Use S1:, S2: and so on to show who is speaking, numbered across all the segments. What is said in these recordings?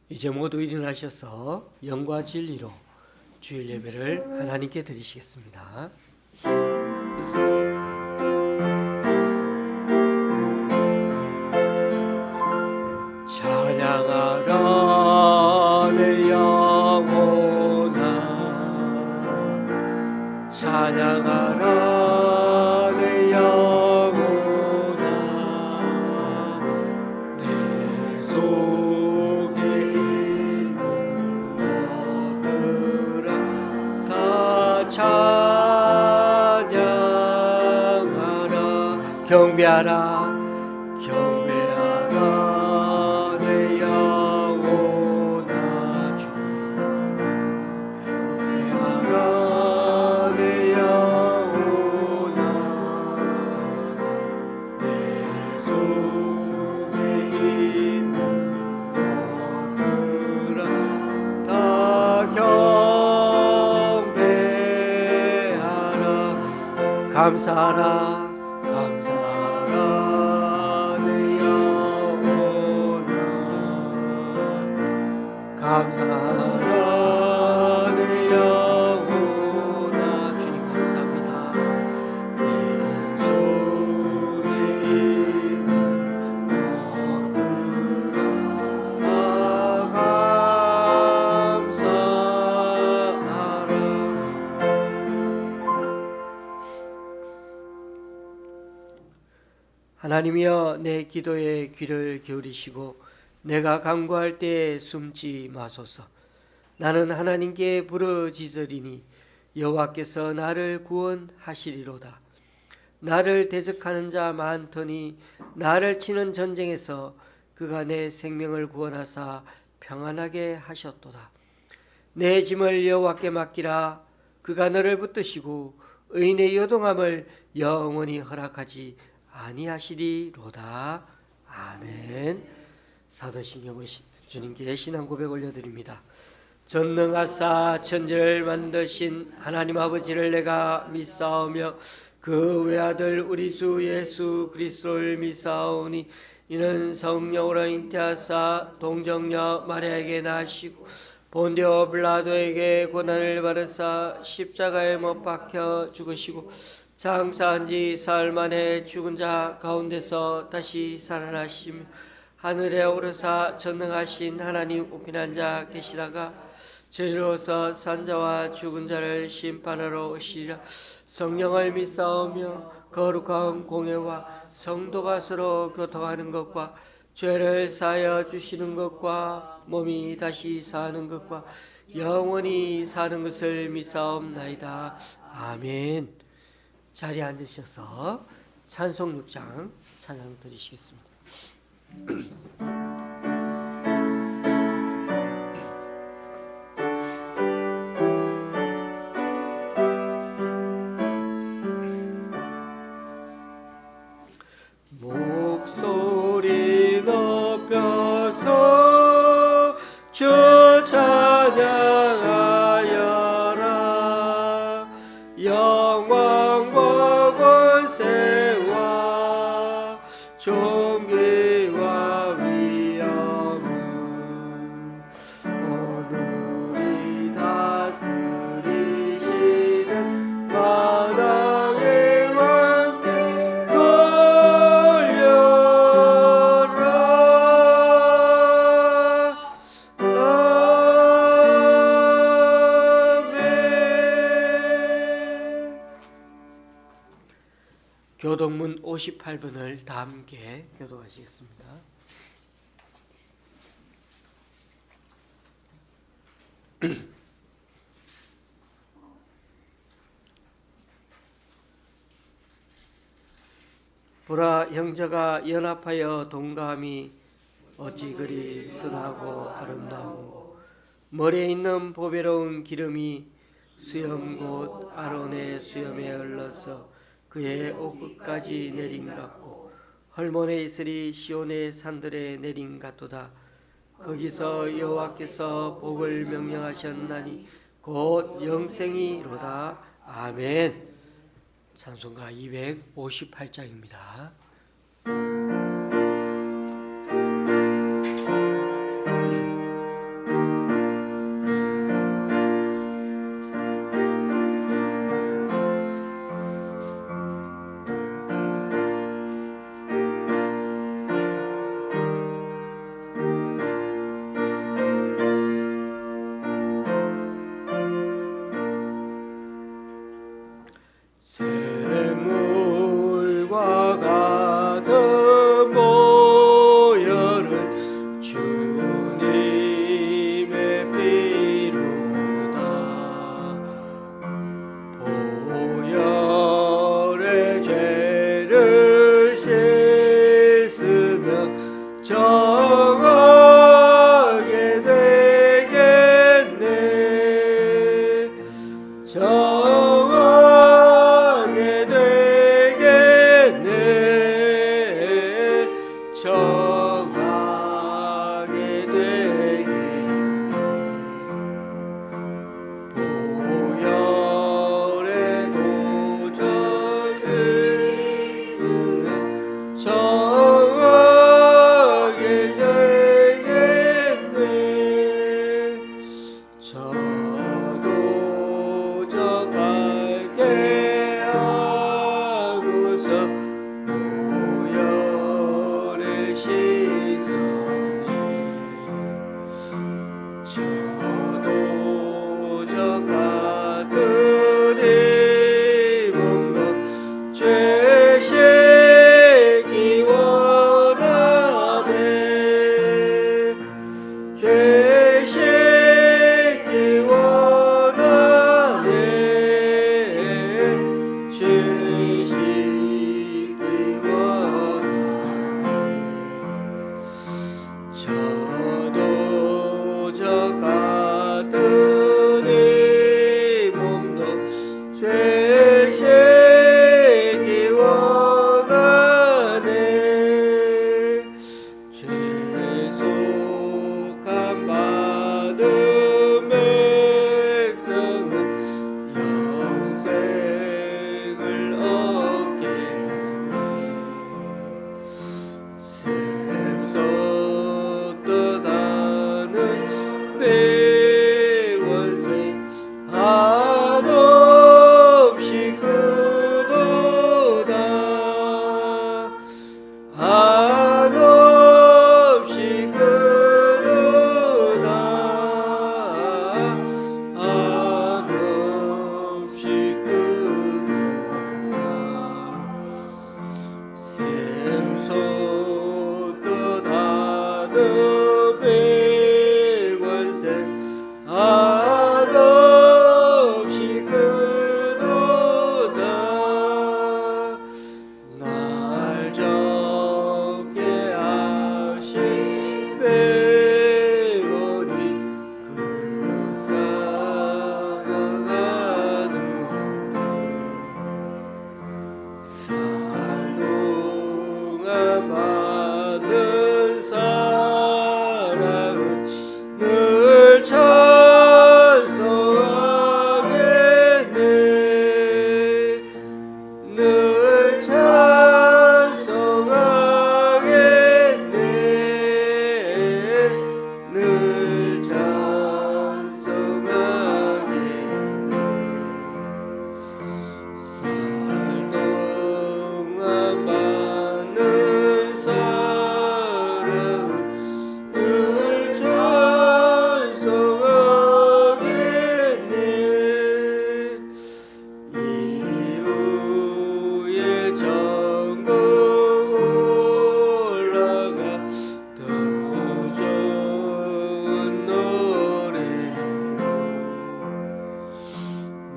S1: 이제 모두 일어나셔서 영과 진리로 주일 예배를 하나님께 드리시겠습니다. 찬양하라 내 영혼아, 찬양하라 내 영혼아, 내 속에 있는 너들아 다 찬양하라. 경배하라 내 영혼아, 주 경배하라 내 영혼아, 내 속에 있는 너들아 다 경배하라. 감사하라 내 영혼아, 감사하라 내 영혼아. 주님 감사합니다. 내 속에 있는 너들아 다 감사하라. 하나님이여, 내 기도에 귀를 기울이시고 내가 간구할 때에 숨지 마소서. 나는 하나님께 부르짖으리니 여호와께서 나를 구원하시리로다. 나를 대적하는 자 많더니 나를 치는 전쟁에서 그가 내 생명을 구원하사 평안하게 하셨도다. 내 짐을 여호와께 맡기라. 그가 너를 붙드시고 의인의 요동함을 영원히 허락하지 아니하시리로다. 아멘. 사도신경으로 주님께 신앙 고백 올려드립니다. 전능하사 천지를 만드신 하나님 아버지를 내가 믿사오며 그 외아들 우리 주 예수 그리스도를 믿사오니 이는 성령으로 잉태하사 동정녀 마리아에게 나시고 본디오 빌라도에게 고난을 받으사 십자가에 못 박혀 죽으시고 장사한 지 사흘 만에 죽은 자 가운데서 다시 살아나시며 하늘에 오르사 전능하신 하나님 우편한 자 계시다가 저리로서 산자와 죽은 자를 심판하러 오시리라. 성령을 믿사오며 거룩한 공회와 성도가 서로 교통하는 것과 죄를 사하여 주시는 것과 몸이 다시 사는 것과 영원히 사는 것을 믿사옵나이다. 아멘. 자리에 앉으셔서 찬송 6장 찬양 드리시겠습니다. 목소리 높여서 주 찬양하여라. 영광과 권세와 존귀와 위엄은 오늘이 다스리시는 만왕의 왕께 돌려라. 아멘. 교동문 58번을 다 함께 교독하시겠습니다. 보라, 형제가 연합하여 동감이 어찌 그리 선하고 아름다운고. 머리에 있는 보배로운 기름이 수염 곧 아론의 수염에 흘러서 그의 옷끝까지 내린 같고 헐몬의 이슬이 시온의 산들에 내린 같도다. 거기서 여호와께서 복을 명령하셨나니 곧 영생이로다. 아멘. 찬송가 258장입니다. 한없이 그르다 한없이 그르다 샘솟듯 하늘 백원생 한없이 그르다 날 적게 하신 백원이 그 사랑하는 살동안 받은 사랑은 늘 찬송하겠네 늘 찬송하겠네 늘 찬송하겠네 살동안 받는 사랑은 늘 찬송하겠네 이후에 전국 올라가 더 좋은 노래로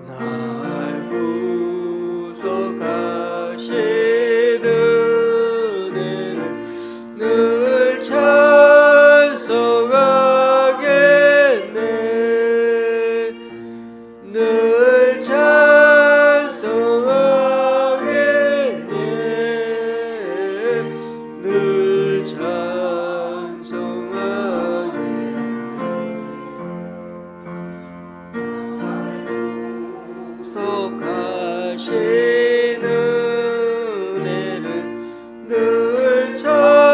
S1: 날 구속하신 은혜를 늘 찬송하겠네 늘 찬송하겠네 늘 찬송하겠네 구속하신 은혜를 늘 찬송하겠네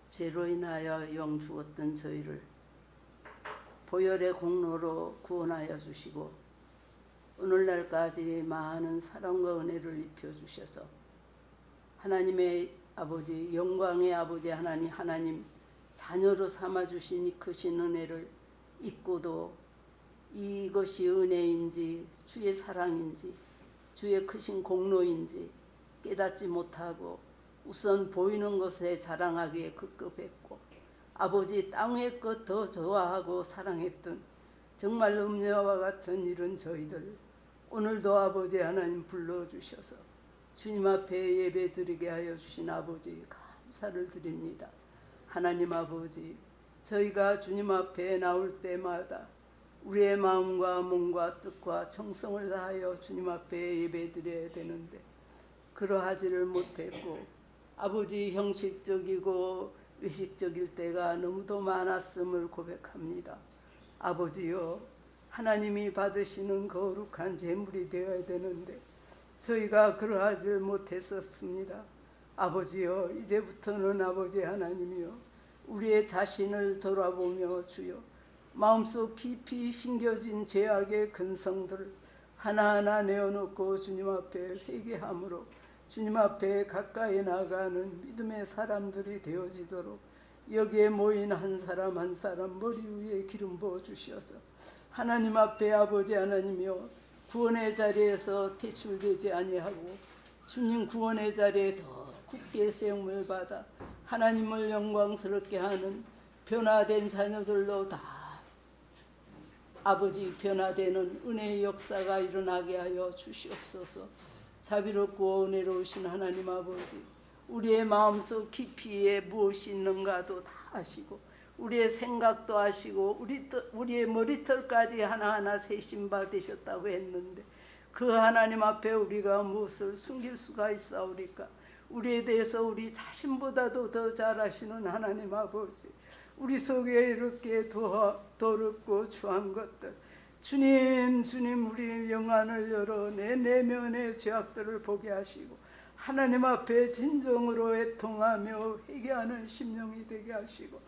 S2: 죄로 인하여 영 죽었던 저희를 보혈의 공로로 구원하여 주시고 오늘날까지 많은 사랑과 은혜를 입혀주셔서 하나님의 아버지 영광의 아버지 하나님 자녀로 삼아주신 이 크신 은혜를 잊고도 이것이 은혜인지 주의 사랑인지 주의 크신 공로인지 깨닫지 못하고 우선 보이는 것에 자랑하기에 급급했고 아버지 땅의 것 더 좋아하고 사랑했던 정말 음녀와 같은 이런 저희들 오늘도 아버지 하나님 불러주셔서 주님 앞에 예배 드리게 하여 주신 아버지 감사를 드립니다. 하나님 아버지 저희가 주님 앞에 나올 때마다 우리의 마음과 몸과 뜻과 정성을 다하여 주님 앞에 예배 드려야 되는데 그러하지를 못했고 아버지 형식적이고 외식적일 때가 너무도 많았음을 고백합니다. 아버지여 하나님이 받으시는 거룩한 제물이 되어야 되는데 저희가 그러하지를 못했었습니다. 아버지여 이제부터는 아버지 하나님이여 우리의 자신을 돌아보며 주여 마음속 깊이 심겨진 죄악의 근성들을 하나하나 내어놓고 주님 앞에 회개함으로 주님 앞에 가까이 나가는 믿음의 사람들이 되어지도록 여기에 모인 한 사람 한 사람 머리 위에 기름 부어 주셔서 하나님 앞에 아버지 하나님이여 구원의 자리에서 퇴출되지 아니하고 주님 구원의 자리에 더 굳게 세움을 받아 하나님을 영광스럽게 하는 변화된 자녀들로 다 아버지 변화되는 은혜의 역사가 일어나게 하여 주시옵소서. 자비롭고 은혜로우신 하나님 아버지 우리의 마음속 깊이에 무엇이 있는가도 다 아시고 우리의 생각도 하시고 우리의 머리털까지 하나하나 세신 바 되셨다고 했는데 그 하나님 앞에 우리가 무엇을 숨길 수가 있사오리까? 우리에 대해서 우리 자신보다도 더 잘 아시는 하나님 아버지, 우리 속에 이렇게 더럽고 추한 것들, 주님 우리 영안을 열어 내 내면의 죄악들을 보게 하시고 하나님 앞에 진정으로 애통하며 회개하는 심령이 되게 하시고,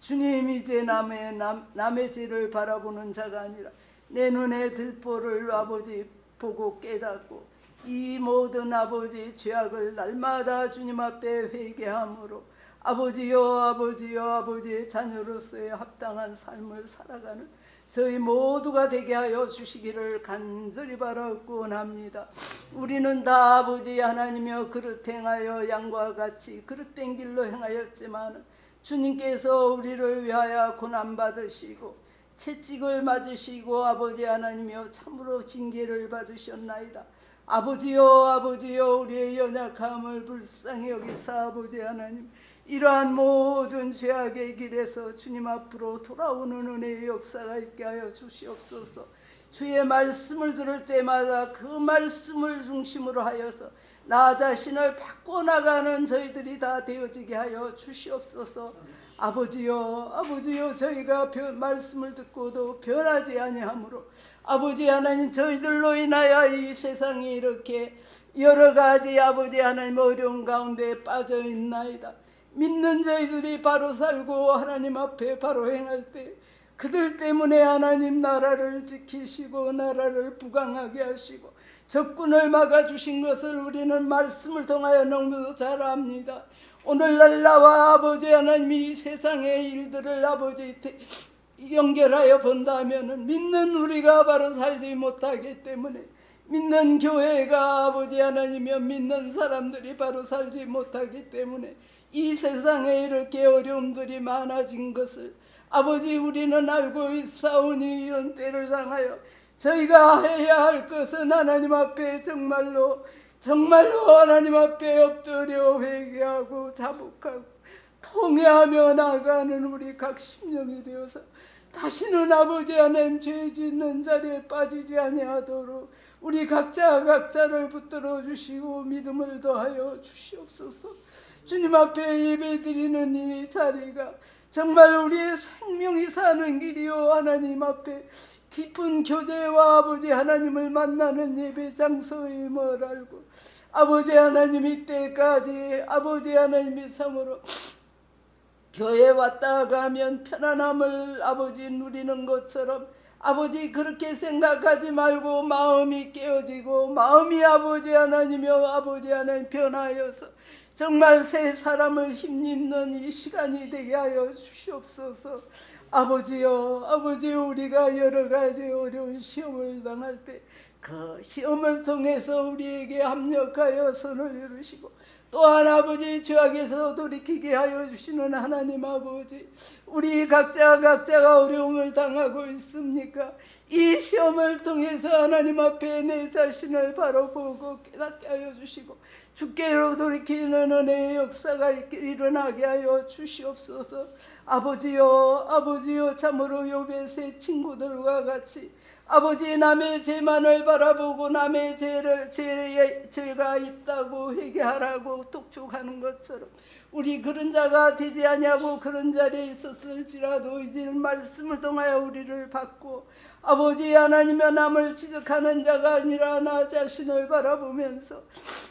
S2: 주님 이제 남의 죄를 바라보는 자가 아니라 내 눈에 들보를 아버지 보고 깨닫고 이 모든 아버지 죄악을 날마다 주님 앞에 회개함으로 아버지여 아버지의 자녀로서의 합당한 삶을 살아가는 저희 모두가 되게 하여 주시기를 간절히 바라고 원합니다. 우리는 다 아버지 하나님이여 그릇 행하여 양과 같이 그릇된 길로 행하였지만 주님께서 우리를 위하여 고난받으시고 채찍을 맞으시고 아버지 하나님이여 참으로 징계를 받으셨나이다. 아버지여 우리의 연약함을 불쌍히 여기사 아버지 하나님 이러한 모든 죄악의 길에서 주님 앞으로 돌아오는 은혜의 역사가 있게 하여 주시옵소서. 주의 말씀을 들을 때마다 그 말씀을 중심으로 하여서 나 자신을 바꿔나가는 저희들이 다 되어지게 하여 주시옵소서. 아버지여 저희가 말씀을 듣고도 변하지 아니하므로 아버지 하나님 저희들로 인하여 이 세상이 이렇게 여러 가지 아버지 하나님 어려운 가운데 빠져 있나이다. 믿는 저희들이 바로 살고 하나님 앞에 바로 행할 때 그들 때문에 하나님 나라를 지키시고 나라를 부강하게 하시고 적군을 막아주신 것을 우리는 말씀을 통하여 너무도 잘 압니다. 오늘날 나와 아버지 하나님 이 세상의 일들을 아버지 연결하여 본다면 믿는 우리가 바로 살지 못하기 때문에 믿는 교회가 아버지 하나님이여 믿는 사람들이 바로 살지 못하기 때문에 이 세상에 이렇게 어려움들이 많아진 것을 아버지 우리는 알고 있사오니 이런 때를 당하여 저희가 해야 할 것은 하나님 앞에 정말로 하나님 앞에 엎드려 회개하고 자복하고 통회하며 나가는 우리 각 심령이 되어서 다시는 아버지 하나님 죄 짓는 자리에 빠지지 아니하도록 우리 각자를 붙들어 주시고 믿음을 더하여 주시옵소서. 주님 앞에 예배드리는 이 자리가 정말 우리의 생명이 사는 길이요 하나님 앞에 깊은 교제와 아버지 하나님을 만나는 예배 장소임을 알고 아버지 하나님 이때까지 아버지 하나님의 참으로 교회 왔다 가면 편안함을 아버지 누리는 것처럼 아버지 그렇게 생각하지 말고 마음이 깨어지고 마음이 아버지 하나님이여 아버지 하나님 변하여서 정말 새 사람을 힘입는 이 시간이 되게 하여 주시옵소서. 아버지여 우리가 여러 가지 어려운 시험을 당할 때 그 시험을 통해서 우리에게 합력하여 선을 이루시고 또한 아버지 죄악에서 돌이키게 하여 주시는 하나님 아버지, 우리 각자가 어려움을 당하고 있습니까? 이 시험을 통해서 하나님 앞에 내 자신을 바로 보고 깨닫게 하여 주시고 주께로 돌이키는 은혜의 역사가 일어나게 하여 주시옵소서. 아버지여 참으로 욥의 세 친구들과 같이 아버지 남의 죄만을 바라보고 남의 죄가 있다고 회개하라고 독촉하는 것처럼 우리 그런 자가 되지 아니하고 그런 자리에 있었을지라도 이제는 말씀을 통하여 우리를 받고 아버지 하나님의 남을 지적하는 자가 아니라 나 자신을 바라보면서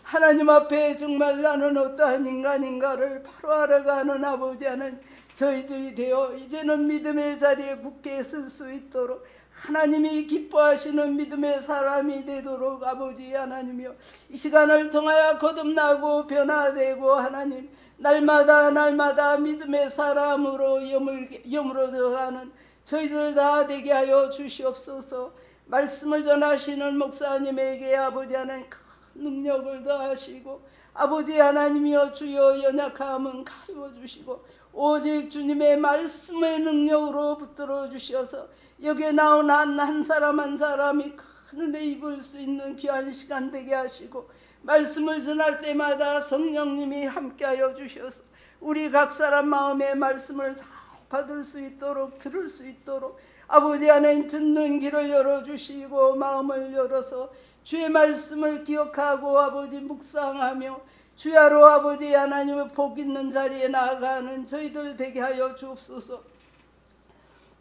S2: 하나님 앞에 정말 나는 어떠한 인간인가를 바로 알아가는 아버지 하나님 저희들이 되어 이제는 믿음의 자리에 굳게 설 수 있도록 하나님이 기뻐하시는 믿음의 사람이 되도록 아버지 하나님이여 이 시간을 통하여 거듭나고 변화되고 하나님 날마다 믿음의 사람으로 여물어져가는 저희들 다 되게 하여 주시옵소서. 말씀을 전하시는 목사님에게 아버지 하나님 큰 능력을 더하시고 아버지 하나님이여 주여 연약함은 가리워 주시고 오직 주님의 말씀의 능력으로 붙들어 주셔서 여기에 나온 한 사람 한 사람이 큰 은혜 입을 수 있는 귀한 시간 되게 하시고 말씀을 전할 때마다 성령님이 함께하여 주셔서 우리 각 사람 마음의 말씀을 잘 받을 수 있도록 들을 수 있도록 아버지 하나님 듣는 길을 열어주시고 마음을 열어서 주의 말씀을 기억하고 아버지 묵상하며 주야로 아버지 하나님의 복 있는 자리에 나아가는 저희들 되게 하여 주옵소서.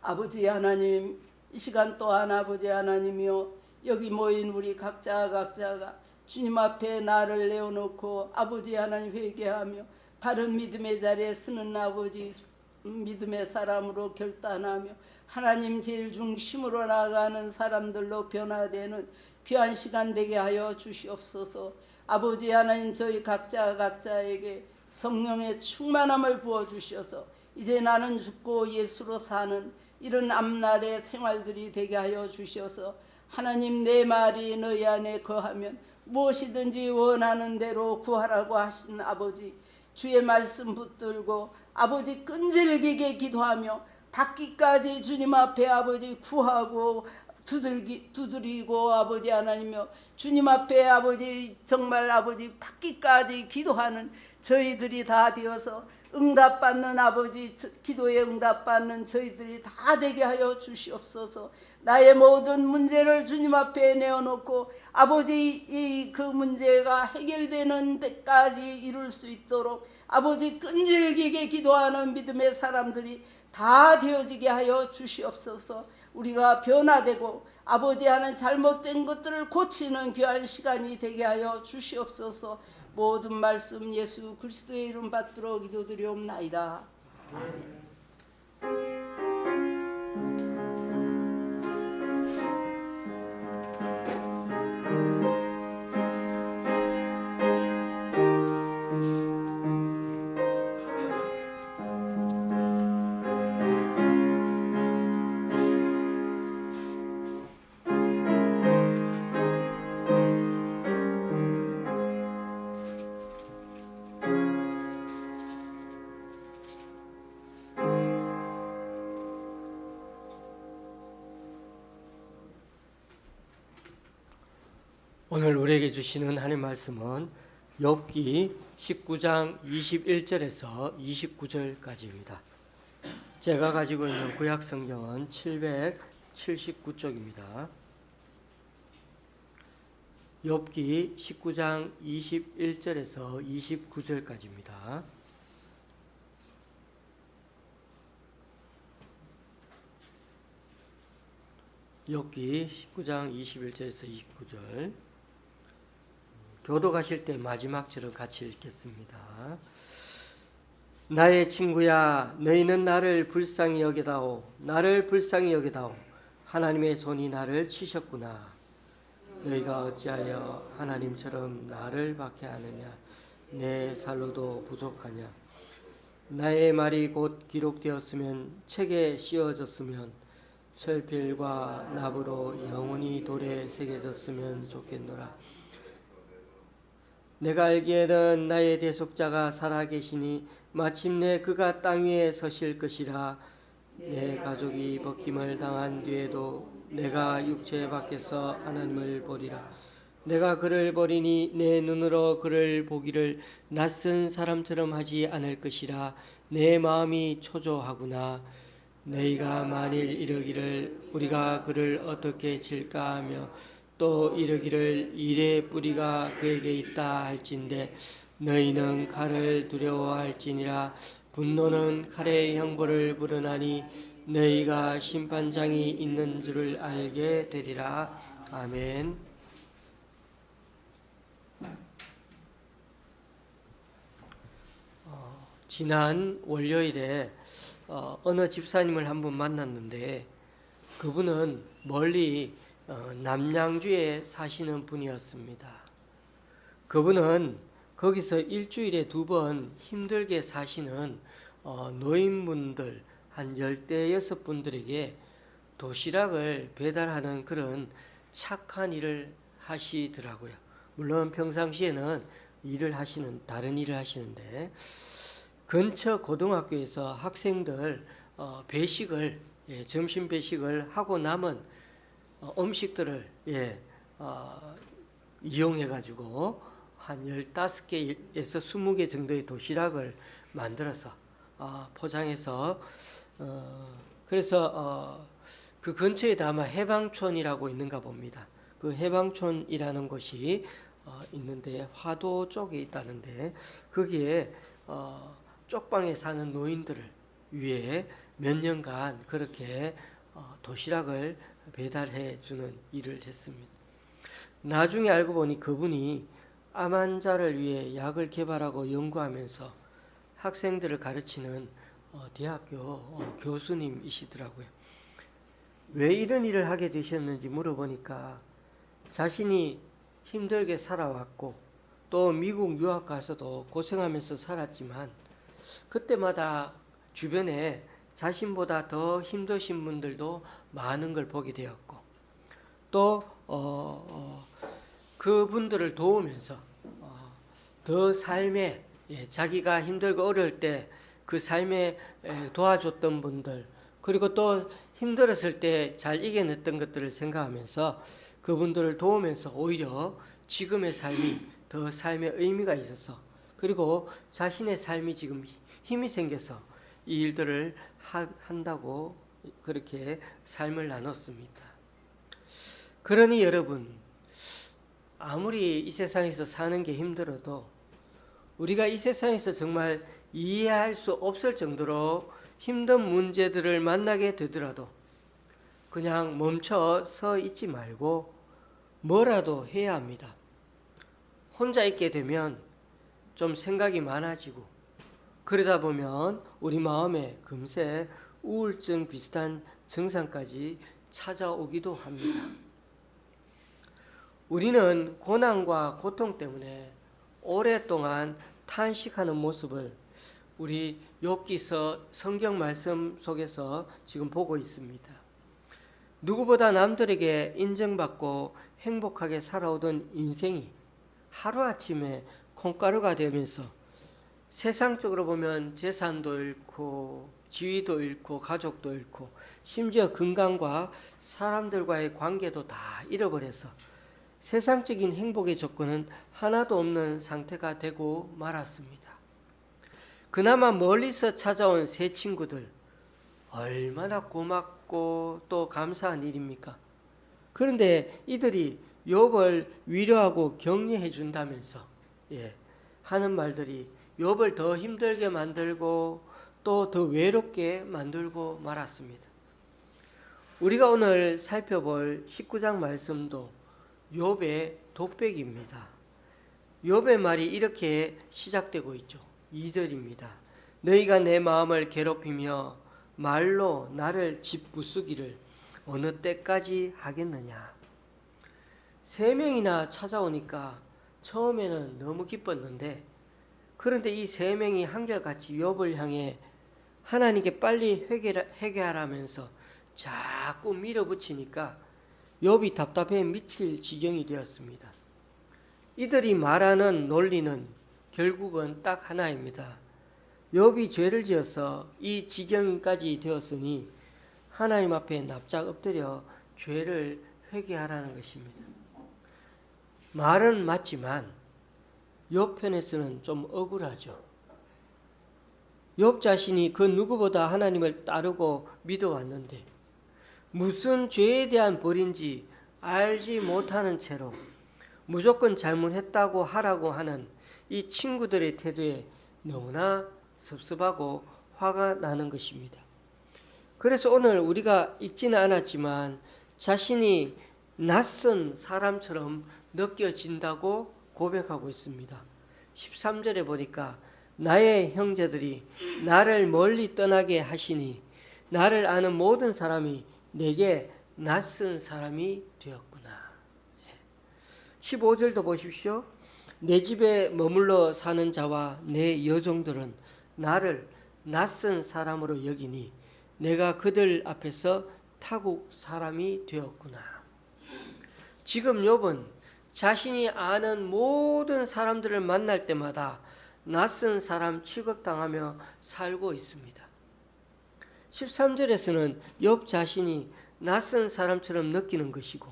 S2: 아버지 하나님 이 시간 또한 아버지 하나님이여 여기 모인 우리 각자가 주님 앞에 나를 내어놓고 아버지 하나님 회개하며 바른 믿음의 자리에 서는 아버지 믿음의 사람으로 결단하며 하나님 제일 중심으로 나아가는 사람들로 변화되는 귀한 시간 되게 하여 주시옵소서. 아버지 하나님 저희 각자에게 성령의 충만함을 부어주셔서 이제 나는 죽고 예수로 사는 이런 앞날의 생활들이 되게 하여 주셔서 하나님 내 말이 너희 안에 거하면 무엇이든지 원하는 대로 구하라고 하신 아버지 주의 말씀 붙들고 아버지 끈질기게 기도하며 받기까지 주님 앞에 아버지 구하고 두드리고 아버지 하나님이여 주님 앞에 아버지 정말 아버지 받기까지 기도하는 저희들이 다 되어서 응답받는 아버지 기도에 응답받는 저희들이 다 되게 하여 주시옵소서. 나의 모든 문제를 주님 앞에 내어놓고 아버지 그 문제가 해결되는 데까지 이룰 수 있도록 아버지 끈질기게 기도하는 믿음의 사람들이 다 되어지게 하여 주시옵소서. 우리가 변화되고 아버지 하는 잘못된 것들을 고치는 귀한 시간이 되게 하여 주시옵소서. 모든 말씀 예수 그리스도의 이름 받들어 기도드리옵나이다.
S1: 오늘 우리에게 주시는 하나님 말씀은 욥기 19장 21절에서 29절까지입니다. 제가 가지고 있는 구약 성경은 779쪽입니다. 욥기 19장 21절에서 29절까지입니다. 욥기 19장 21절에서 29절. 교도가실 때 마지막 절을 같이 읽겠습니다. 나의 친구야 너희는 나를 불쌍히 여기다오. 나를 불쌍히 여기다오. 하나님의 손이 나를 치셨구나. 너희가 어찌하여 하나님처럼 나를 박해하느냐. 내 살로도 부족하냐. 나의 말이 곧 기록되었으면 책에 씌워졌으면 철필과 납으로 영원히 돌에 새겨졌으면 좋겠노라. 내가 알기에는 나의 대속자가 살아계시니 마침내 그가 땅 위에 서실 것이라. 내 가족이 벗김을 당한 뒤에도 내가 육체 밖에서 하나님을 보리라. 내가 그를 보리니 내 눈으로 그를 보기를 낯선 사람처럼 하지 않을 것이라. 내 마음이 초조하구나. 너희가 만일 이르기를 우리가 그를 어떻게 칠까 하며 또 이르기를 일의 뿌리가 그에게 있다 할진대 너희는 칼을 두려워할지니라. 분노는 칼의 형벌을 부르나니 너희가 심판장이 있는 줄을 알게 되리라. 아멘. 지난 월요일에 어느 집사님을 한번 만났는데 그분은 멀리 남양주에 사시는 분이었습니다. 그분은 거기서 일주일에 2번 힘들게 사시는 노인분들 한 16분들에게 도시락을 배달하는 그런 착한 일을 하시더라고요. 물론 평상시에는 다른 일을 하시는데 근처 고등학교에서 학생들 배식을 점심 배식을 하고 남은 음식들을 이용해 가지고 한 15개에서 20개 정도의 도시락을 만들어서 포장해서 그래서 그 근처에도 아마 해방촌이라고 있는가 봅니다. 그 해방촌이라는 곳이 있는데 화도 쪽에 있다는데 거기에 쪽방에 사는 노인들을 위해 몇 년간 그렇게 도시락을 배달해 주는 일을 했습니다. 나중에 알고 보니 그분이 암 환자를 위해 약을 개발하고 연구하면서 학생들을 가르치는 대학교 교수님이시더라고요. 왜 이런 일을 하게 되셨는지 물어보니까 자신이 힘들게 살아왔고 또 미국 유학 가서도 고생하면서 살았지만 그때마다 주변에 자신보다 더 힘드신 분들도 많은 걸 보게 되었고 또 그분들을 도우면서 더 삶에 자기가 힘들고 어려울 때 그 삶에 도와줬던 분들 그리고 또 힘들었을 때 잘 이겨냈던 것들을 생각하면서 그분들을 도우면서 오히려 지금의 삶이 더 삶의 의미가 있어서 그리고 자신의 삶이 지금 힘이 생겨서 이 일들을 한다고 그렇게 삶을 나눴습니다. 그러니 여러분 아무리 이 세상에서 사는 게 힘들어도 우리가 이 세상에서 정말 이해할 수 없을 정도로 힘든 문제들을 만나게 되더라도 그냥 멈춰 서 있지 말고 뭐라도 해야 합니다. 혼자 있게 되면 좀 생각이 많아지고 그러다 보면 우리 마음에 금세 우울증 비슷한 증상까지 찾아오기도 합니다. 우리는 고난과 고통 때문에 오랫동안 탄식하는 모습을 우리 욥기서 성경 말씀 속에서 지금 보고 있습니다. 누구보다 남들에게 인정받고 행복하게 살아오던 인생이 하루아침에 콩가루가 되면서 세상적으로 보면 재산도 잃고 지위도 잃고 가족도 잃고 심지어 건강과 사람들과의 관계도 다 잃어버려서 세상적인 행복의 조건은 하나도 없는 상태가 되고 말았습니다. 그나마 멀리서 찾아온 새 친구들 얼마나 고맙고 또 감사한 일입니까? 그런데 이들이 욥을 위로하고 격려해 준다면서 하는 말들이 욥을 더 힘들게 만들고 또 더 외롭게 만들고 말았습니다. 우리가 오늘 살펴볼 19장 말씀도 욥의 독백입니다. 욥의 말이 이렇게 시작되고 있죠. 2절입니다. 너희가 내 마음을 괴롭히며 말로 나를 짓부수기를 어느 때까지 하겠느냐. 3명이나 찾아오니까 처음에는 너무 기뻤는데 그런데 이 3명이 한결같이 욥을 향해 하나님께 빨리 회개하라면서 자꾸 밀어붙이니까 욥이 답답해 미칠 지경이 되었습니다. 이들이 말하는 논리는 결국은 딱 하나입니다. 욥이 죄를 지어서 이 지경까지 되었으니 하나님 앞에 납작 엎드려 죄를 회개하라는 것입니다. 말은 맞지만 욥 편에서는 좀 억울하죠. 욥 자신이 그 누구보다 하나님을 따르고 믿어왔는데 무슨 죄에 대한 벌인지 알지 못하는 채로 무조건 잘못했다고 하라고 하는 이 친구들의 태도에 너무나 섭섭하고 화가 나는 것입니다. 그래서 오늘 우리가 읽지는 않았지만 자신이 낯선 사람처럼 느껴진다고 고백하고 있습니다. 13절에 보니까 나의 형제들이 나를 멀리 떠나게 하시니 나를 아는 모든 사람이 내게 낯선 사람이 되었구나. 15절도 보십시오. 내 집에 머물러 사는 자와 내 여종들은 나를 낯선 사람으로 여기니 내가 그들 앞에서 타국 사람이 되었구나. 지금 욥은 자신이 아는 모든 사람들을 만날 때마다 낯선 사람 취급당하며 살고 있습니다. 13절에서는 욥 자신이 낯선 사람처럼 느끼는 것이고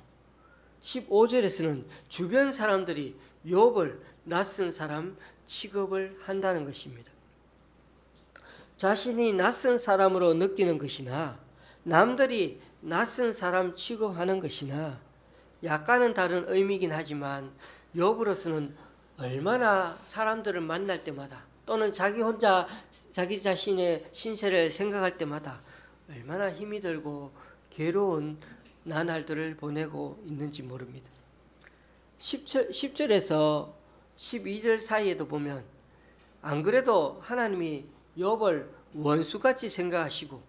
S1: 15절에서는 주변 사람들이 욥을 낯선 사람 취급을 한다는 것입니다. 자신이 낯선 사람으로 느끼는 것이나 남들이 낯선 사람 취급하는 것이나 약간은 다른 의미이긴 하지만 욥으로서는 얼마나 사람들을 만날 때마다 또는 자기 혼자 자기 자신의 신세를 생각할 때마다 얼마나 힘이 들고 괴로운 나날들을 보내고 있는지 모릅니다. 10절에서 12절 사이에도 보면 안 그래도 하나님이 욥을 원수같이 생각하시고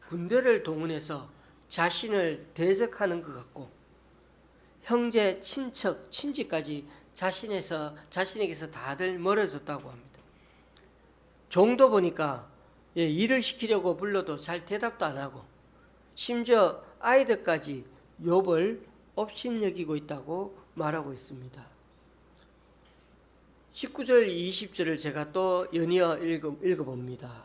S1: 군대를 동원해서 자신을 대적하는 것 같고 형제, 친척, 친지까지 자신에게서 다들 멀어졌다고 합니다. 종도 보니까 일을 시키려고 불러도 잘 대답도 안 하고 심지어 아이들까지 욥을 업신여기고 있다고 말하고 있습니다. 19절, 20절을 제가 또 연이어 읽어봅니다.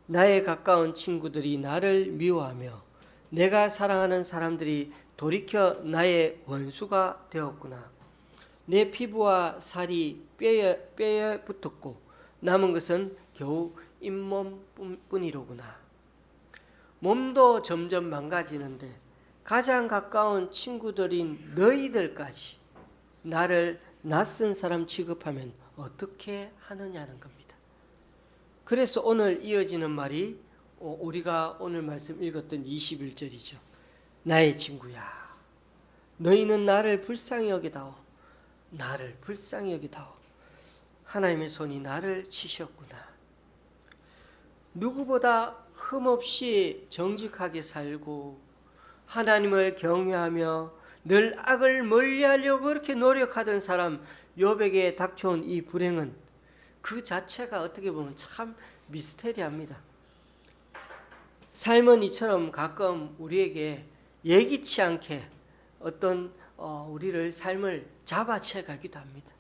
S1: 나의 가까운 친구들이 나를 미워하며 내가 사랑하는 사람들이 돌이켜 나의 원수가 되었구나. 내 피부와 살이 뼈에 붙었고 남은 것은 겨우 잇몸뿐이로구나. 몸도 점점 망가지는데 가장 가까운 친구들인 너희들까지 나를 낯선 사람 취급하면 어떻게 하느냐는 겁니다. 그래서 오늘 이어지는 말이 우리가 오늘 말씀 읽었던 21절이죠. 나의 친구야, 너희는 나를 불쌍히 여기다오. 나를 불쌍히 여기다오. 하나님의 손이 나를 치셨구나. 누구보다 흠없이 정직하게 살고 하나님을 경외하며 늘 악을 멀리하려고 그렇게 노력하던 사람 욥에게 닥쳐온 이 불행은 그 자체가 어떻게 보면 참 미스테리합니다. 삶은 이처럼 가끔 우리에게 예기치 않게 어떤 우리를 삶을 잡아채 가기도 합니다.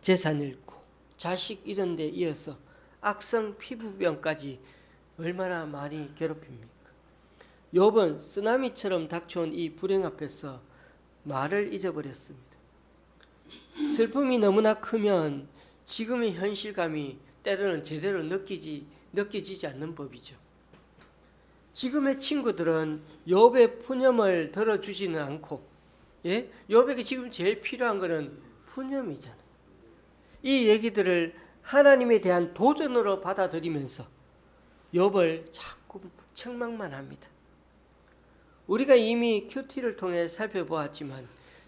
S1: 재산 잃고 자식 이런 데 이어서 악성 피부병까지 얼마나 많이 괴롭힙니까? 욥은 쓰나미처럼 닥쳐온 이 불행 앞에서 말을 잊어버렸습니다. 슬픔이 너무나 크면 지금의 현실감이 때로는 제대로 느껴지지 않는 법이죠. 지금의 친구들은 욥의 푸념을 들어주지는 않고, 욥에게 지금 제일 필요한 것은 푸념이잖아요. 이 얘기들을 하나님에 대한 도전으로 받아들이면서 욥을 자꾸 책망만 합니다. 우리가 이미 큐티를 통해 살펴보았지만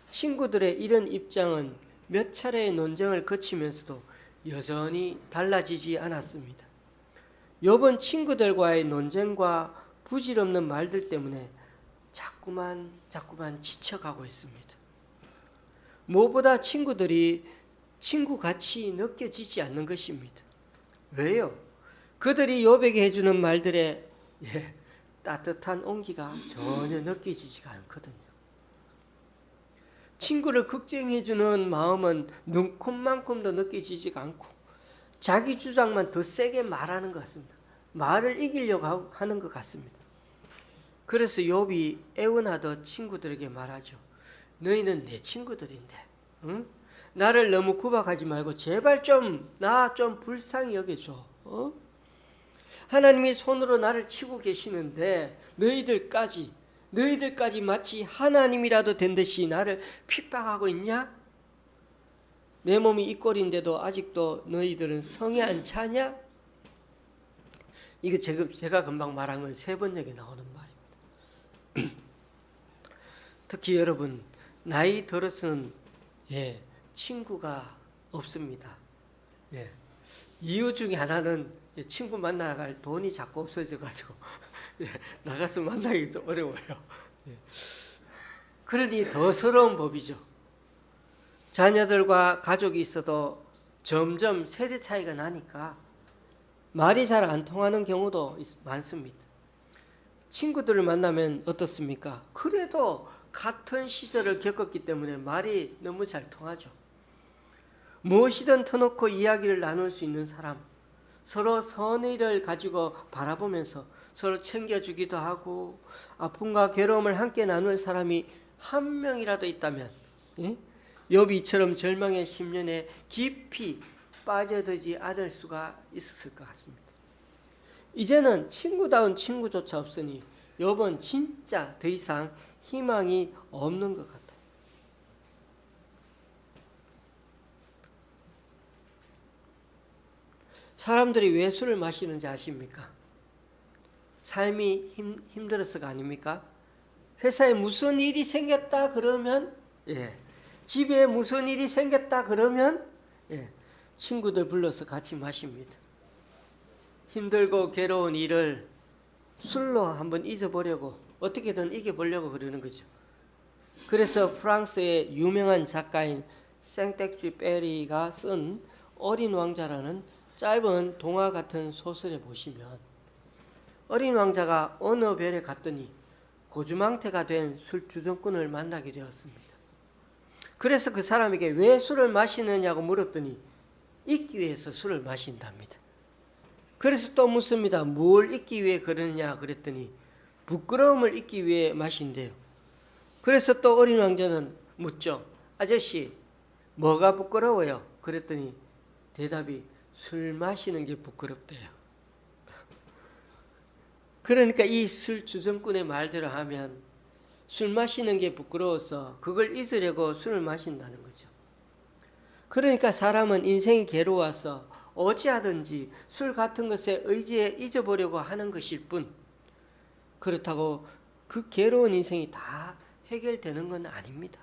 S1: 친구들의 이런 입장은 몇 차례의 논쟁을 거치면서도 여전히 달라지지 않았습니다. 욥은 친구들과의 논쟁과 부질없는 말들 때문에 자꾸만 지쳐가고 있습니다. 무엇보다 친구들이 친구같이 느껴지지 않는 것입니다. 왜요? 그들이 욥에게 해주는 말들에 따뜻한 온기가 전혀 느껴지지가 않거든요. 친구를 걱정해주는 마음은 눈꼽만큼도 느껴지지가 않고 자기 주장만 더 세게 말하는 것 같습니다. 말을 이기려고 하는 것 같습니다. 그래서 욥이 애원하던 친구들에게 말하죠. 너희는 내 친구들인데, 응? 나를 너무 구박하지 말고 제발 나 좀 불쌍히 여겨줘. 하나님이 손으로 나를 치고 계시는데 너희들까지 마치 하나님이라도 된 듯이 나를 핍박하고 있냐? 내 몸이 이 꼴인데도 아직도 너희들은 성에 안 차냐? 이거 제가 금방 말한 건 세 번역에 나오는 말입니다. 특히 여러분 나이 들어서는 친구가 없습니다. 이유 중에 하나는 친구 만나러 갈 돈이 자꾸 없어져가지고 나가서 만나기 좀 어려워요. 그러니 더 서러운 법이죠. 자녀들과 가족이 있어도 점점 세대 차이가 나니까 말이 잘 안 통하는 경우도 많습니다. 친구들을 만나면 어떻습니까? 그래도 같은 시절을 겪었기 때문에 말이 너무 잘 통하죠. 무엇이든 터놓고 이야기를 나눌 수 있는 사람, 서로 선의를 가지고 바라보면서 서로 챙겨주기도 하고 아픔과 괴로움을 함께 나눌 사람이 한 명이라도 있다면 욥이처럼 절망의 10년에 깊이 빠져들지 않을 수가 있었을 것 같습니다. 이제는 친구다운 친구조차 없으니 욥은 진짜 더 이상 희망이 없는 것 같아요. 사람들이 왜 술을 마시는지 아십니까? 삶이 힘들어서가 아닙니까? 회사에 무슨 일이 생겼다 그러면, 집에 무슨 일이 생겼다 그러면, 친구들 불러서 같이 마십니다. 힘들고 괴로운 일을 술로 한번 잊어보려고, 어떻게든 이겨보려고 그러는 거죠. 그래서 프랑스의 유명한 작가인 생텍쥐페리가 쓴 어린 왕자라는 짧은 동화 같은 소설에 보시면, 어린 왕자가 어느 별에 갔더니 고주망태가 된 술주정꾼을 만나게 되었습니다. 그래서 그 사람에게 왜 술을 마시느냐고 물었더니 잊기 위해서 술을 마신답니다. 그래서 또 묻습니다. 뭘 잊기 위해 그러느냐 그랬더니 부끄러움을 잊기 위해 마신대요. 그래서 또 어린 왕자는 묻죠. 아저씨, 뭐가 부끄러워요? 그랬더니 대답이 술 마시는 게 부끄럽대요. 그러니까 이 술 주정꾼의 말대로 하면 술 마시는 게 부끄러워서 그걸 잊으려고 술을 마신다는 거죠. 그러니까 사람은 인생이 괴로워서 어찌하든지 술 같은 것에 의지해 잊어보려고 하는 것일 뿐, 그렇다고 그 괴로운 인생이 다 해결되는 건 아닙니다.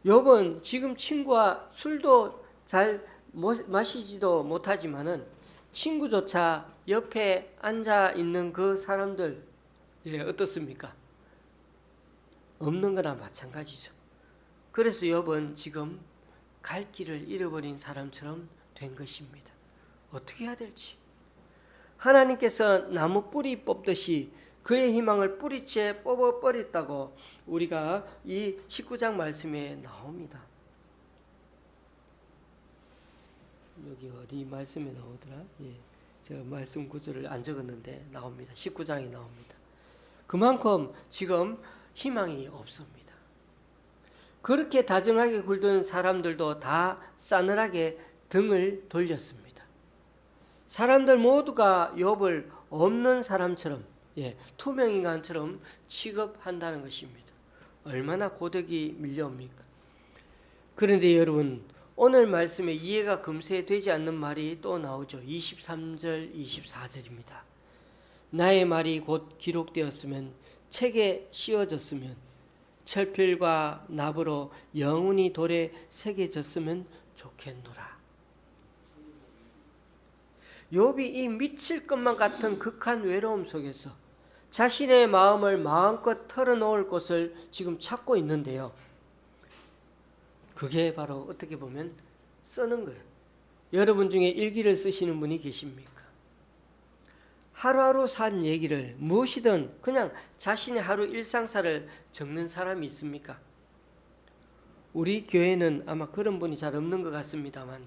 S1: 욥은 지금 친구와 술도 잘 마시지도 못하지만은 친구조차 옆에 앉아 있는 그 사람들, 어떻습니까? 없는 거나 마찬가지죠. 그래서 욥은 지금 갈 길을 잃어버린 사람처럼 된 것입니다. 어떻게 해야 될지. 하나님께서 나무 뿌리 뽑듯이 그의 희망을 뿌리째 뽑아버렸다고 우리가 이 19장 말씀에 나옵니다. 여기 어디 말씀에 나오더라? 제가 말씀 구절을 안 적었는데 나옵니다. 19장에 나옵니다. 그만큼 지금 희망이 없습니다. 그렇게 다정하게 굴던 사람들도 다 싸늘하게 등을 돌렸습니다. 사람들 모두가 욥을 없는 사람처럼, 투명인간처럼 취급한다는 것입니다. 얼마나 고독이 밀려옵니까? 그런데 여러분, 오늘 말씀에 이해가 금세 되지 않는 말이 또 나오죠. 23절, 24절입니다. 나의 말이 곧 기록되었으면, 책에 씌워졌으면, 철필과 납으로 영원히 돌에 새겨졌으면 좋겠노라. 욥이 이 미칠 것만 같은 극한 외로움 속에서 자신의 마음을 마음껏 털어놓을 곳을 지금 찾고 있는데요. 그게 바로 어떻게 보면 쓰는 거예요. 여러분 중에 일기를 쓰시는 분이 계십니까? 하루하루 산 얘기를 무엇이든 그냥 자신의 하루 일상사를 적는 사람이 있습니까? 우리 교회는 아마 그런 분이 잘 없는 것 같습니다만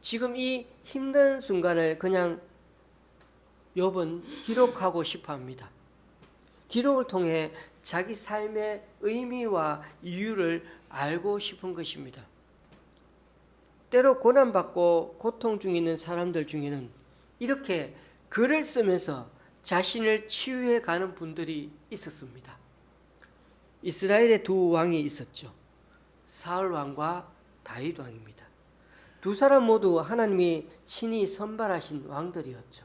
S1: 지금 이 힘든 순간을 그냥 욥은 기록하고 싶어 합니다. 기록을 통해 자기 삶의 의미와 이유를 알고 싶은 것입니다. 때로 고난받고 고통 중에 있는 사람들 중에는 이렇게 글을 쓰면서 자신을 치유해 가는 분들이 있었습니다. 이스라엘에 두 왕이 있었죠. 사울 왕과 다윗 왕입니다. 두 사람 모두 하나님이 친히 선발하신 왕들이었죠.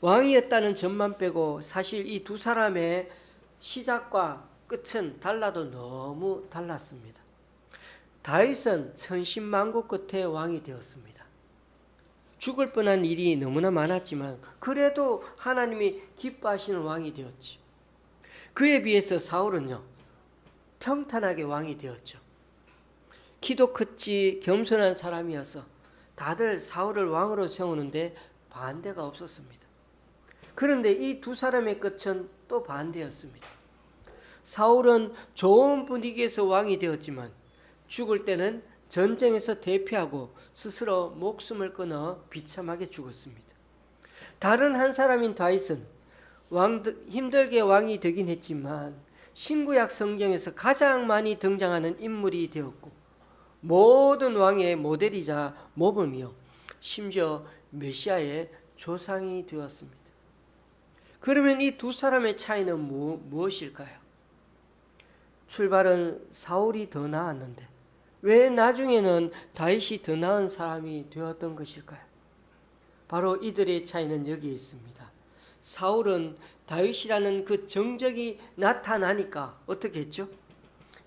S1: 왕이었다는 점만 빼고 사실 이 두 사람의 시작과 끝은 달라도 너무 달랐습니다. 다윗은 천신만고 끝에 왕이 되었습니다. 죽을 뻔한 일이 너무나 많았지만 그래도 하나님이 기뻐하시는 왕이 되었지. 그에 비해서 사울은요, 평탄하게 왕이 되었죠. 키도 컸지 겸손한 사람이어서 다들 사울을 왕으로 세우는데 반대가 없었습니다. 그런데 이 두 사람의 끝은 또 반대였습니다. 사울은 좋은 분위기에서 왕이 되었지만 죽을 때는 전쟁에서 대피하고 스스로 목숨을 끊어 비참하게 죽었습니다. 다른 한 사람인 다윗은 힘들게 왕이 되긴 했지만 신구약 성경에서 가장 많이 등장하는 인물이 되었고 모든 왕의 모델이자 모범이요 심지어 메시아의 조상이 되었습니다. 그러면 이 두 사람의 차이는 무엇일까요? 출발은 사울이 더 나았는데 왜 나중에는 다윗이 더 나은 사람이 되었던 것일까요? 바로 이들의 차이는 여기에 있습니다. 사울은 다윗이라는 그 정적이 나타나니까 어떻게 했죠?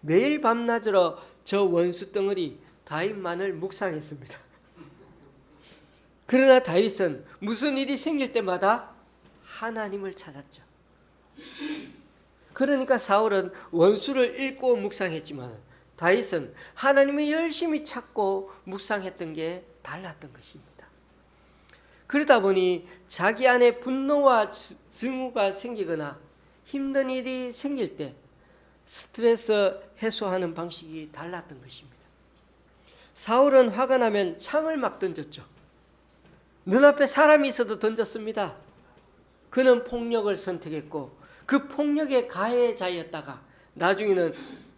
S1: 매일 밤낮으로 저 원수 덩어리 다윗만을 묵상했습니다. 그러나 다윗은 무슨 일이 생길 때마다 하나님을 찾았죠. 그러니까 사울은 원수를 읽고 묵상했지만 다윗은 하나님을 열심히 찾고 묵상했던 게 달랐던 것입니다. 그러다 보니 자기 안에 분노와 증오가 생기거나 힘든 일이 생길 때 스트레스 해소하는 방식이 달랐던 것입니다. 사울은 화가 나면 창을 막 던졌죠. 눈앞에 사람이 있어도 던졌습니다. 그는 폭력을 선택했고 그 폭력의 가해자였다가 나중에는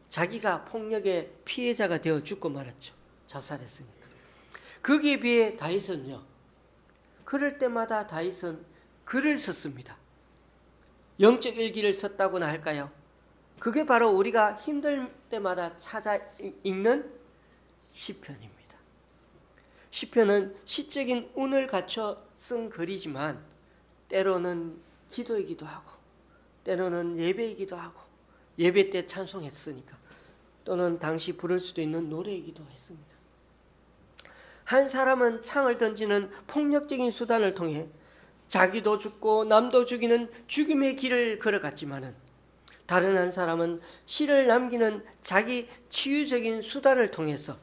S1: 자기가 폭력의 피해자가 되어 죽고 말았죠. 자살했으니까. 거기에 비해 다윗은요. 그럴 때마다 다윗은 글을 썼습니다. 영적 일기를 썼다고나 할까요? 그게 바로 우리가 힘들 때마다 찾아 읽는 시편입니다. 시편은 시적인 운을 갖춰 쓴 글이지만 때로는 기도이기도 하고 때로는 예배이기도 하고 예배 때 찬송했으니까 또는 당시 부를 수도 있는 노래이기도 했습니다. 한 사람은 창을 던지는 폭력적인 수단을 통해 자기도 죽고 남도 죽이는 죽임의 길을 걸어갔지만은 다른 한 사람은 시를 남기는 자기 치유적인 수단을 통해서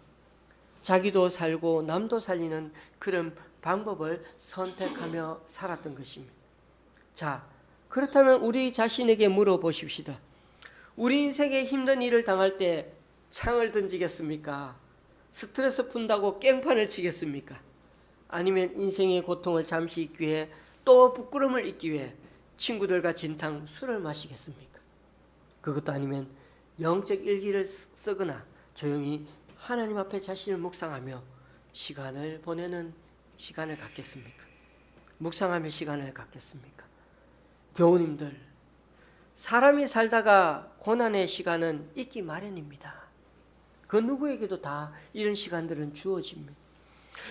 S1: 자기도 살고 남도 살리는 그런 방법을 선택하며 살았던 것입니다. 자, 그렇다면 우리 자신에게 물어보십시다. 우리 인생에 힘든 일을 당할 때 창을 던지겠습니까? 스트레스 푼다고 깽판을 치겠습니까? 아니면 인생의 고통을 잠시 잊기 위해 또 부끄러움을 잊기 위해 친구들과 진탕 술을 마시겠습니까? 그것도 아니면 영적 일기를 쓰거나 조용히 하나님 앞에 자신을 묵상하며 시간을 보내는 시간을 갖겠습니까? 묵상하며 시간을 갖겠습니까? 교우님들, 사람이 살다가 고난의 시간은 있기 마련입니다. 그 누구에게도 다 이런 시간들은 주어집니다.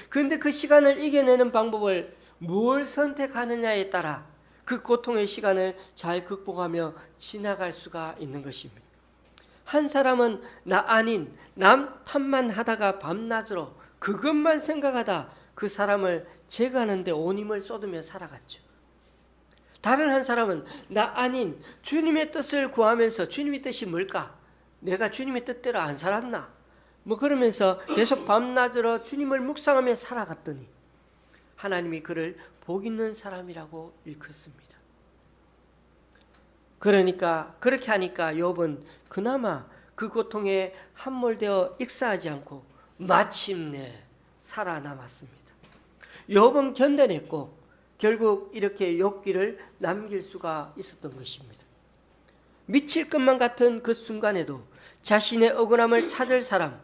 S1: 그런데 그 시간을 이겨내는 방법을 무엇을 선택하느냐에 따라 그 고통의 시간을 잘 극복하며 지나갈 수가 있는 것입니다. 한 사람은 나 아닌 남 탓만 하다가 밤낮으로 그것만 생각하다 그 사람을 제거하는데 온 힘을 쏟으며 살아갔죠. 다른 한 사람은 나 아닌 주님의 뜻을 구하면서 주님의 뜻이 뭘까? 내가 주님의 뜻대로 안 살았나? 뭐 그러면서 계속 밤낮으로 주님을 묵상하며 살아갔더니 하나님이 그를 복 있는 사람이라고 일컫습니다. 그러니까 그렇게 하니까 욥은 그나마 그 고통에 함몰되어 익사하지 않고 마침내 살아남았습니다. 욥은 견뎌냈고 결국 이렇게 욥기를 남길 수가 있었던 것입니다. 미칠 것만 같은 그 순간에도 자신의 억울함을 찾을 사람,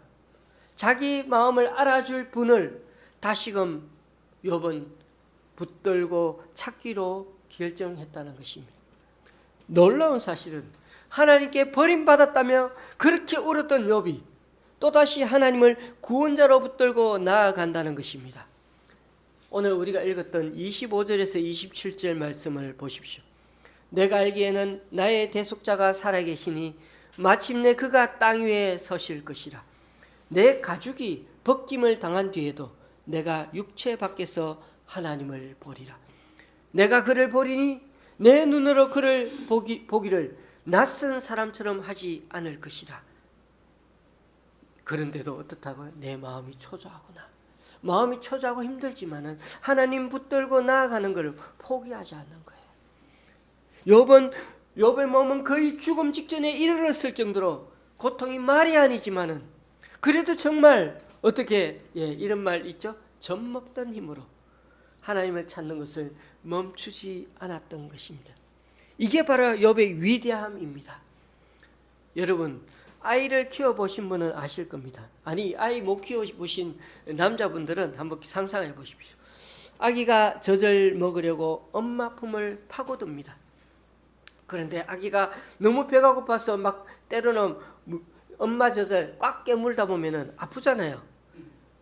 S1: 자기 마음을 알아줄 분을 다시금 욥은 붙들고 찾기로 결정했다는 것입니다. 놀라운 사실은 하나님께 버림받았다며 그렇게 울었던 욥이 또다시 하나님을 구원자로 붙들고 나아간다는 것입니다. 오늘 우리가 읽었던 25절에서 27절 말씀을 보십시오. 내가 알기에는 나의 대속자가 살아계시니 마침내 그가 땅 위에 서실 것이라. 내 가죽이 벗김을 당한 뒤에도 내가 육체 밖에서 하나님을 보리라. 내가 그를 보리니 내 눈으로 그를 보기를 낯선 사람처럼 하지 않을 것이라. 그런데도 어떻다고요? 내 마음이 초조하구나. 마음이 초조하고 힘들지만은 하나님 붙들고 나아가는 것을 포기하지 않는 거예요. 욥의 몸은 거의 죽음 직전에 이르렀을 정도로 고통이 말이 아니지만은 그래도 정말 어떻게 이런 말 있죠? 젖먹던 힘으로 하나님을 찾는 것을 멈추지 않았던 것입니다. 이게 바로 욥의 위대함입니다. 여러분, 아이를 키워보신 분은 아실 겁니다. 아니, 아이 못 키워보신 남자분들은 한번 상상해 보십시오. 아기가 젖을 먹으려고 엄마 품을 파고듭니다. 그런데 아기가 너무 배가 고파서 막 때로는 엄마 젖을 꽉 깨물다 보면은 아프잖아요.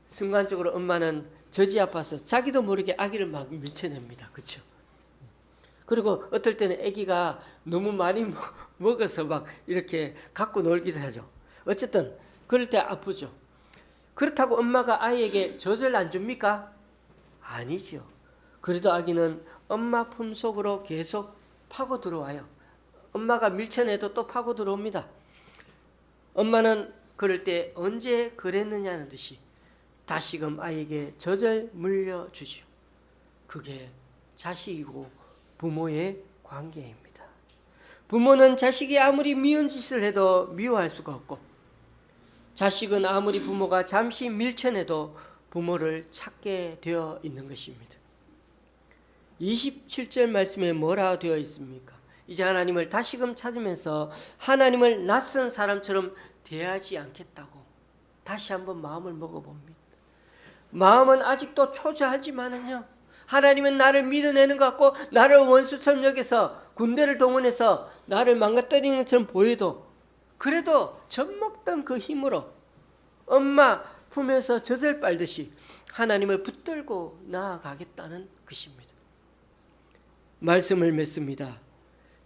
S1: 순간적으로 엄마는 젖이 아파서 자기도 모르게 아기를 막 밀쳐냅니다. 그렇죠? 그리고 어떨 때는 아기가 너무 많이 먹어서 막 이렇게 갖고 놀기도 하죠. 어쨌든 그럴 때 아프죠. 그렇다고 엄마가 아이에게 젖을 안 줍니까? 아니죠. 그래도 아기는 엄마 품 속으로 계속 파고 들어와요. 엄마가 밀쳐내도 또 파고 들어옵니다. 엄마는 그럴 때 언제 그랬느냐는 듯이 다시금 아이에게 젖을 물려주죠. 그게 자식이고 부모의 관계입니다. 부모는 자식이 아무리 미운 짓을 해도 미워할 수가 없고, 자식은 아무리 부모가 잠시 밀쳐내도 부모를 찾게 되어 있는 것입니다. 27절 말씀에 뭐라 되어 있습니까? 이제 하나님을 다시금 찾으면서 하나님을 낯선 사람처럼 대하지 않겠다고 다시 한번 마음을 먹어봅니다. 마음은 아직도 초조하지만은요, 하나님은 나를 밀어내는 것 같고 나를 원수처럼 여겨서 군대를 동원해서 나를 망가뜨리는 것처럼 보여도, 그래도 젖먹던 그 힘으로 엄마 품에서 젖을 빨듯이 하나님을 붙들고 나아가겠다는 것입니다. 말씀을 맺습니다.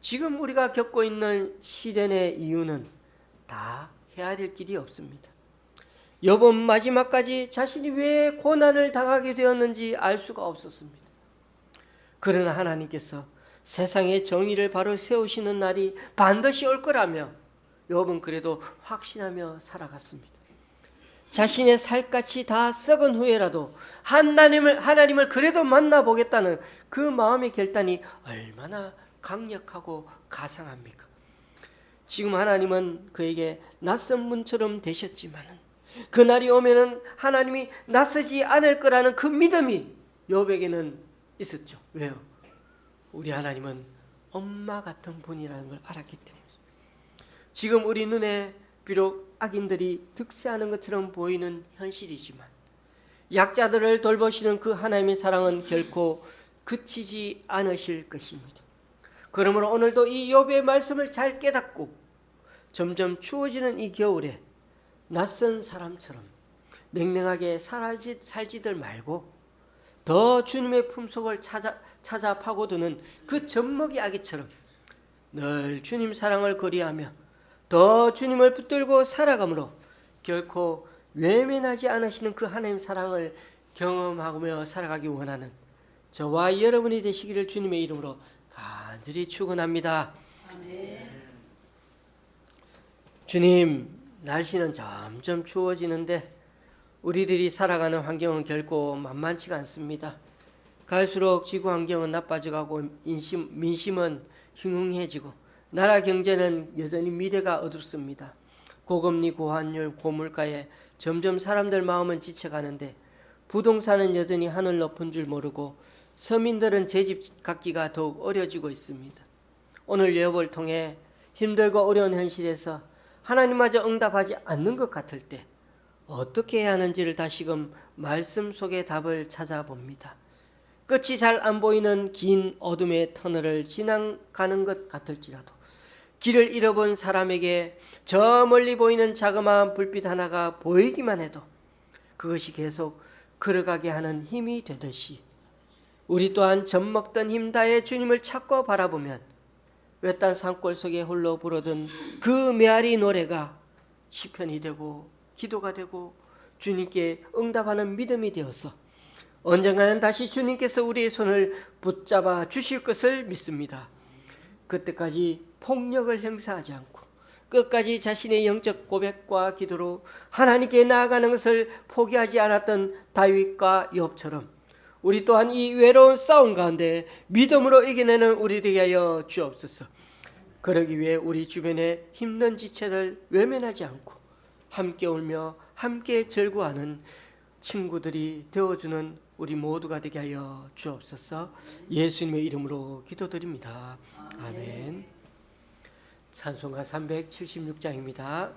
S1: 지금 우리가 겪고 있는 시련의 이유는 다 헤아릴 길이 없습니다. 욥은 마지막까지 자신이 왜 고난을 당하게 되었는지 알 수가 없었습니다. 그러나 하나님께서 세상의 정의를 바로 세우시는 날이 반드시 올 거라며 욥은 그래도 확신하며 살아갔습니다. 자신의 살갗이 다 썩은 후에라도 하나님을 그래도 만나보겠다는 그 마음의 결단이 얼마나 강력하고 가상합니까? 지금 하나님은 그에게 낯선 분처럼 되셨지만은 그날이 오면은 하나님이 낯서지 않을 거라는 그 믿음이 욥에게는 있었죠. 왜요? 우리 하나님은 엄마 같은 분이라는 걸 알았기 때문이죠. 지금 우리 눈에 비록 악인들이 득세하는 것처럼 보이는 현실이지만 약자들을 돌보시는 그 하나님의 사랑은 결코 그치지 않으실 것입니다. 그러므로 오늘도 이 욥의 말씀을 잘 깨닫고 점점 추워지는 이 겨울에 낯선 사람처럼 냉랭하게 살지들 말고 더 주님의 품속을 찾아 파고드는 그 젖먹이 아기처럼 늘 주님 사랑을 거리하며 더 주님을 붙들고 살아감으로 결코 외면하지 않으시는 그 하나님 사랑을 경험하며 살아가기 원하는 저와 여러분이 되시기를 주님의 이름으로 간절히 축원합니다.
S2: 아멘.
S1: 주님, 날씨는 점점 추워지는데 우리들이 살아가는 환경은 결코 만만치가 않습니다. 갈수록 지구 환경은 나빠져가고 민심은 흉흉해지고 나라 경제는 여전히 미래가 어둡습니다. 고금리, 고환율, 고물가에 점점 사람들 마음은 지쳐가는데 부동산은 여전히 하늘 높은 줄 모르고 서민들은 제집 갖기가 더욱 어려지고 있습니다. 오늘 욥을 통해 힘들고 어려운 현실에서 하나님마저 응답하지 않는 것 같을 때 어떻게 해야 하는지를 다시금 말씀 속의 답을 찾아봅니다. 끝이 잘 안 보이는 긴 어둠의 터널을 지나가는 것 같을지라도 길을 잃어본 사람에게 저 멀리 보이는 자그마한 불빛 하나가 보이기만 해도 그것이 계속 걸어가게 하는 힘이 되듯이 우리 또한 젖먹던 힘 다해 주님을 찾고 바라보면 외딴 산골 속에 홀로 부르던 그 메아리 노래가 시편이 되고 기도가 되고 주님께 응답하는 믿음이 되어서 언젠가는 다시 주님께서 우리의 손을 붙잡아 주실 것을 믿습니다. 그때까지 폭력을 행사하지 않고 끝까지 자신의 영적 고백과 기도로 하나님께 나아가는 것을 포기하지 않았던 다윗과 욥처럼 우리 또한 이 외로운 싸움 가운데 믿음으로 이겨내는 우리 되게 하여 주옵소서. 그러기 위해 우리 주변의 힘든 지체를 외면하지 않고 함께 울며 함께 절구하는 친구들이 되어주는 우리 모두가 되게 하여 주옵소서. 예수님의 이름으로 기도드립니다. 아멘. 찬송가 376장입니다.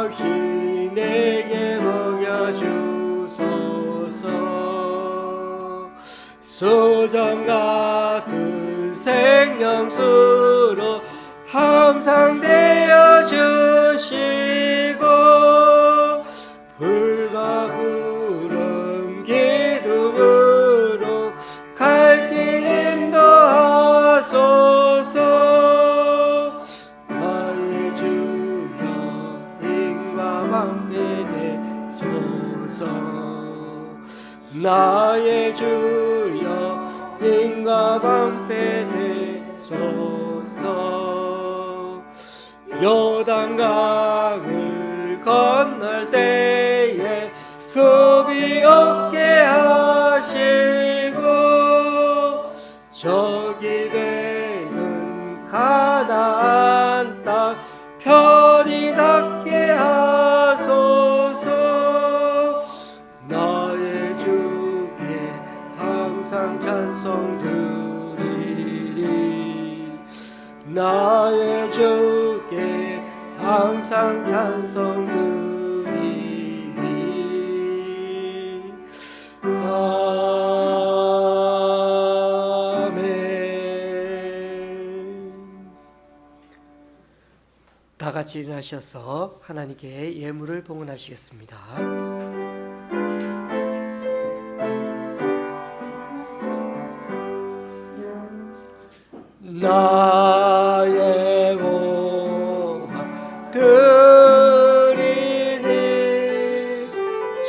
S1: 역시 내게 먹여주소서. 수정 같은 생명수로 항상 되어 주시고 불과 구름 기둥으로 갈 길 인도하소서. 나의 주여 힘과 방패 되소서. 나의 주여 힘과 방패 되소서. 요단강을 건널 때에 겁이 없게 하시고 적이 되는 가나안 땅 편히 닿게 하소서. 나의 주께 항상 찬송 드리리. 나의 주께 항상 찬송 드리리. 아멘. 다 같이 일어나셔서 하나님께 예물을 봉헌하시겠습니다. 나의 몸 드리니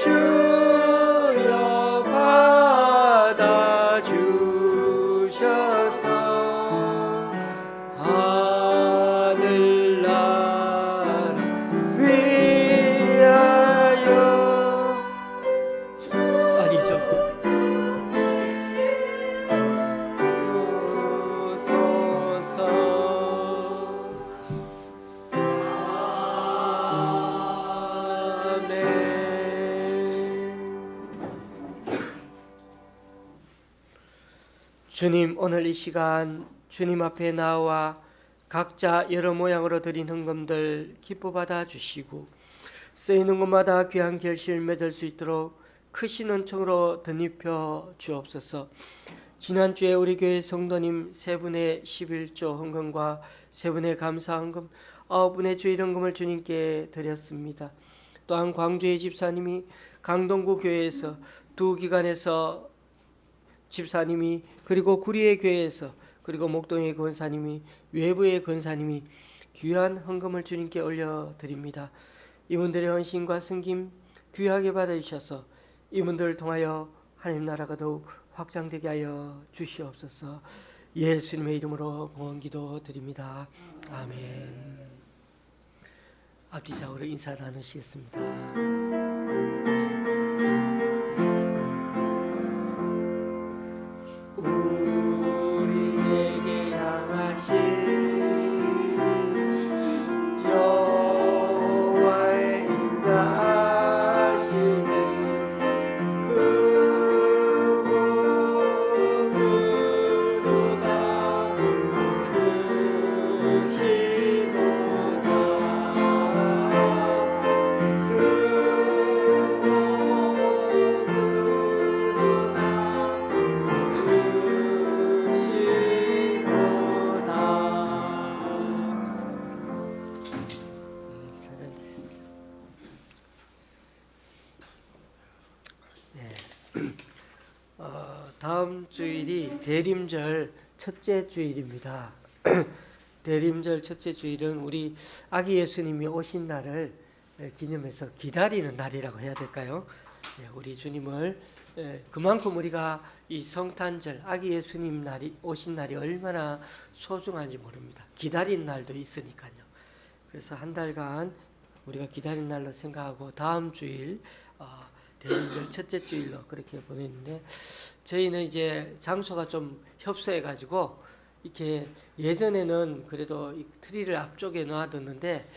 S1: 주여 받아주셔서 하늘나라 위하여. 아니죠. 주님, 오늘 이 시간 주님 앞에 나와 각자 여러 모양으로 드린 헌금들 기뻐 받아 주시고 쓰이는 곳마다 귀한 결실 맺을 수 있도록 크신 은총으로 덧입혀 주옵소서. 지난주에 우리 교회 성도님 세 분의 11조 헌금과 세 분의 감사 헌금, 9분의 주일 헌금을 주님께 드렸습니다. 또한 광주의 집사님이 강동구 교회에서 두 기관에서 집사님이, 그리고 구리의 교회에서, 그리고 목동의 권사님이, 외부의 권사님이 귀한 헌금을 주님께 올려드립니다. 이분들의 헌신과 섬김 귀하게 받아주셔서 이분들을 통하여 하나님 나라가 더욱 확장되게 하여 주시옵소서. 예수님의 이름으로 봉헌기도 드립니다. 아멘. 앞뒤 좌우로 인사 나누시겠습니다. 우리에게 향하신 여호와의 인자하심이 크고그로다 다음 주일이 대림절 첫째 주일입니다. 대림절 첫째 주일은 우리 아기 예수님이 오신 날을 기념해서 기다리는 날이라고 해야 될까요? 우리 주님을 그만큼 우리가 이 성탄절 아기 예수님 날이 오신 날이 얼마나 소중한지 모릅니다. 기다린 날도 있으니까요. 그래서 한 달간 우리가 기다린 날로 생각하고 다음 주일 대림절 첫째 주일로 그렇게 보냈는데, 저희는 이제 장소가 좀 협소해 가지고 이렇게 예전에는 그래도 이 트리를 앞쪽에 놓아뒀는데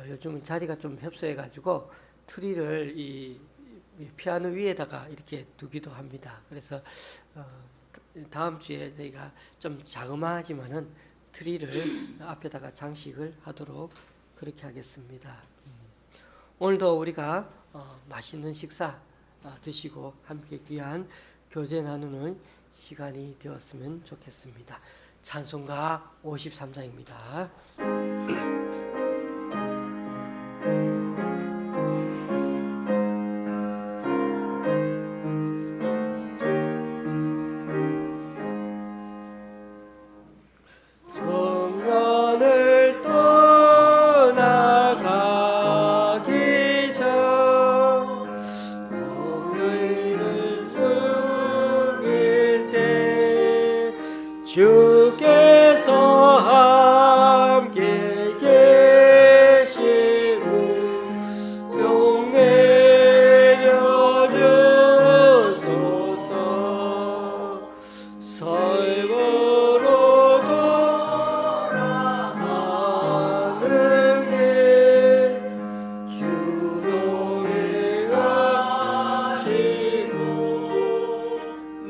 S1: 요즘은 자리가 좀 협소해 가지고 트리를 이 피아노 위에다가 이렇게 두기도 합니다. 그래서 다음 주에 저희가 좀 자그마하지만은 트리를 앞에다가 장식을 하도록 그렇게 하겠습니다. 오늘도 우리가 맛있는 식사 드시고 함께 귀한 교제 나누는 시간이 되었으면 좋겠습니다. 찬송가 53장입니다. 성전을 떠나가기 전 공의를 숨길 때 주께서 함께 계시고 용내려 주소서. 설거로 돌아가는 길 주노에 가시고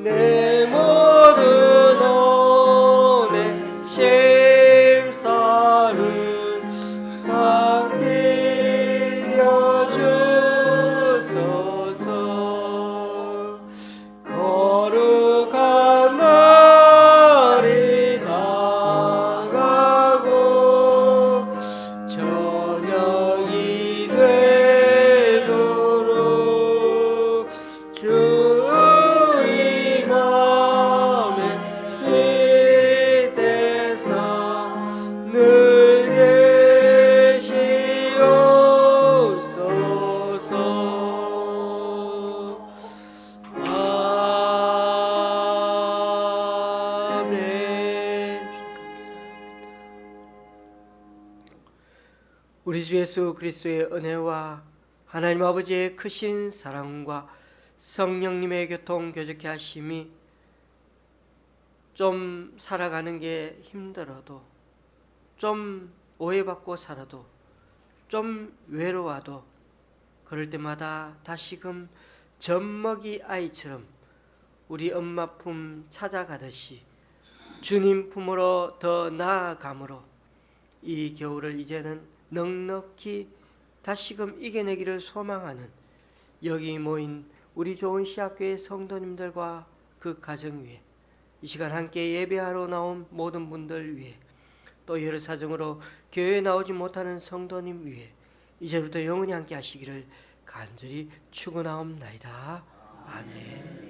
S1: 내 모든 온의 심사를 다 빌려주소서. 거룩한 날이 다가고 저녁이 되도록 주의 맘에 빛대사 늘 계시옵소서. 아멘. 우리 주 예수 그리스도의 은혜와 하나님 아버지의 크신 사랑과 성령님의 교통 교제케 하심이 좀 살아가는 게 힘들어도, 좀 오해받고 살아도, 좀 외로워도 그럴 때마다 다시금 젖먹이 아이처럼 우리 엄마 품 찾아가듯이 주님 품으로 더 나아감으로 이 겨울을 이제는 넉넉히 다시금 이겨내기를 소망하는 여기 모인 우리 좋은 시학교의 성도님들과 그 가정 위에 이 시간 함께 예배하러 나온 모든 분들 위에 또 여러 사정으로 교회에 나오지 못하는 성도님 위에 이제부터 영원히 함께 하시기를 간절히 축원하옵나이다. 아멘.